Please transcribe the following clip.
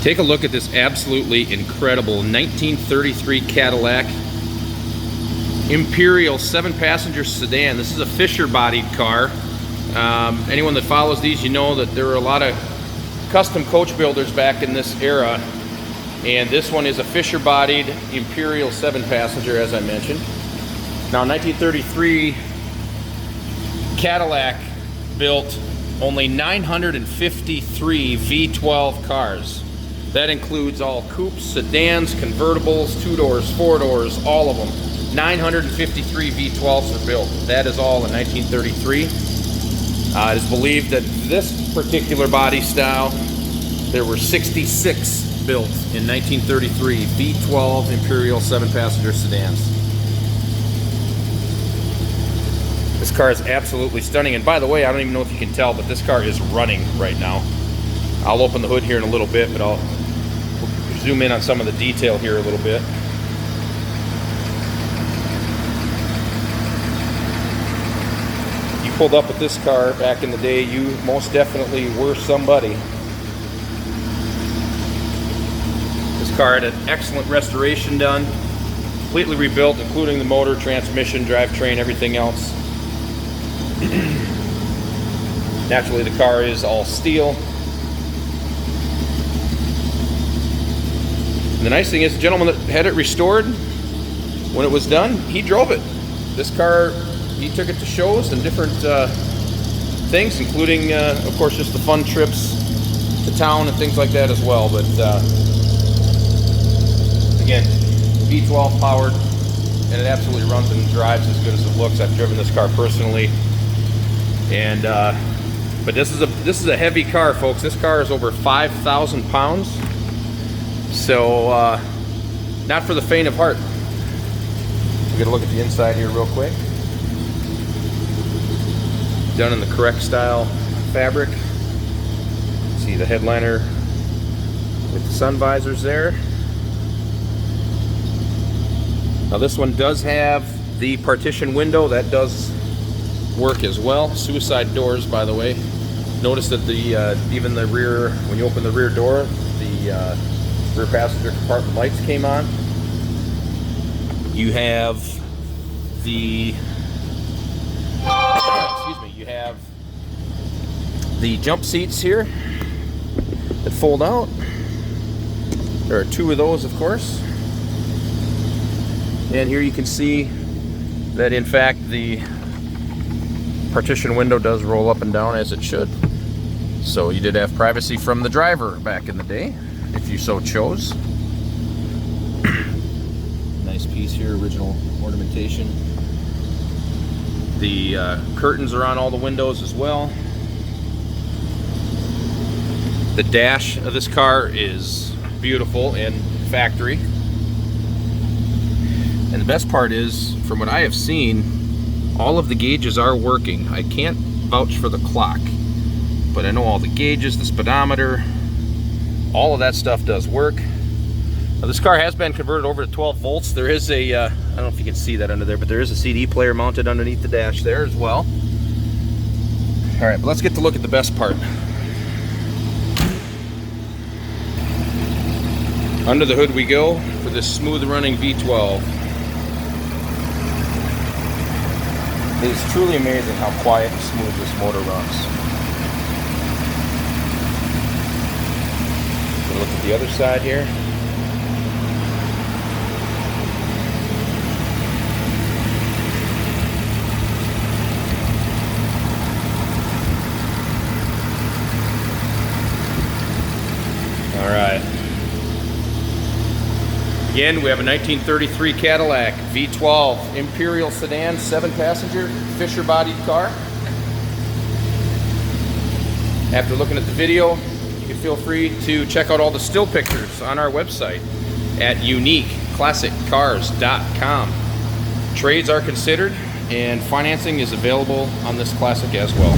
Take a look at this absolutely incredible 1933 Cadillac Imperial 7-passenger sedan. This is a Fisher-bodied car. Anyone that follows these, you know that there were a lot of custom coach builders back in this era, and this one is a Fisher-bodied Imperial 7-passenger, as I mentioned. Now, 1933 Cadillac built only 953 V12 cars. That includes all coupes, sedans, convertibles, 2-doors, 4-doors, all of them. 953 V12s are built. That is all in 1933. It is believed that this particular body style, there were 66 built in 1933 V12 Imperial 7-passenger sedans. This car is absolutely stunning, and by the way, I don't even know if you can tell, but this car is running right now. I'll open the hood here in a little bit, but I'll zoom in on some of the detail here a little bit. You pulled up with this car back in the day, you most definitely were somebody. This car had an excellent restoration done, completely rebuilt, including the motor, transmission, drivetrain, everything else. Naturally, the car is all steel. And the nice thing is, the gentleman that had it restored, when it was done, he drove it. This car, he took it to shows and different things, including, of course, just the fun trips to town and things like that as well. But again, V12 powered, and it absolutely runs and drives as good as it looks. I've driven this car personally, and but this is a heavy car, folks. This car is over 5,000 pounds. So, not for the faint of heart. We'll get a look at the inside here real quick. Done in the correct style fabric. See the headliner with the sun visors there. Now this one does have the partition window. That does work as well. Suicide doors, by the way. Notice that the even the rear, when you open the rear door, the rear passenger compartment lights came on. You have the you have the jump seats here that fold out. There are 2 of those, of course. And here you can see that in fact the partition window does roll up and down as it should. So you did have privacy from the driver back in the day, if you so chose. Nice piece here, original ornamentation. The curtains are on all the windows as well. The dash of this car is beautiful and factory. And the best part is, from what I have seen, all of the gauges are working. I can't vouch for the clock, but I know all the gauges, the speedometer, all of that stuff does work. Now, this car has been converted over to 12 volts. There is a, I don't know if you can see that under there, but there is a CD player mounted underneath the dash there as well. All right, but let's get to look at the best part. Under the hood we go for this smooth running V12. It is truly amazing how quiet and smooth this motor runs. We'll look at the other side here. All right. Again, we have a 1933 Cadillac V12 Imperial sedan, 7-passenger, Fisher-bodied car. After looking at the video, you can feel free to check out all the still pictures on our website at uniqueclassiccars.com. Trades are considered, and financing is available on this classic as well.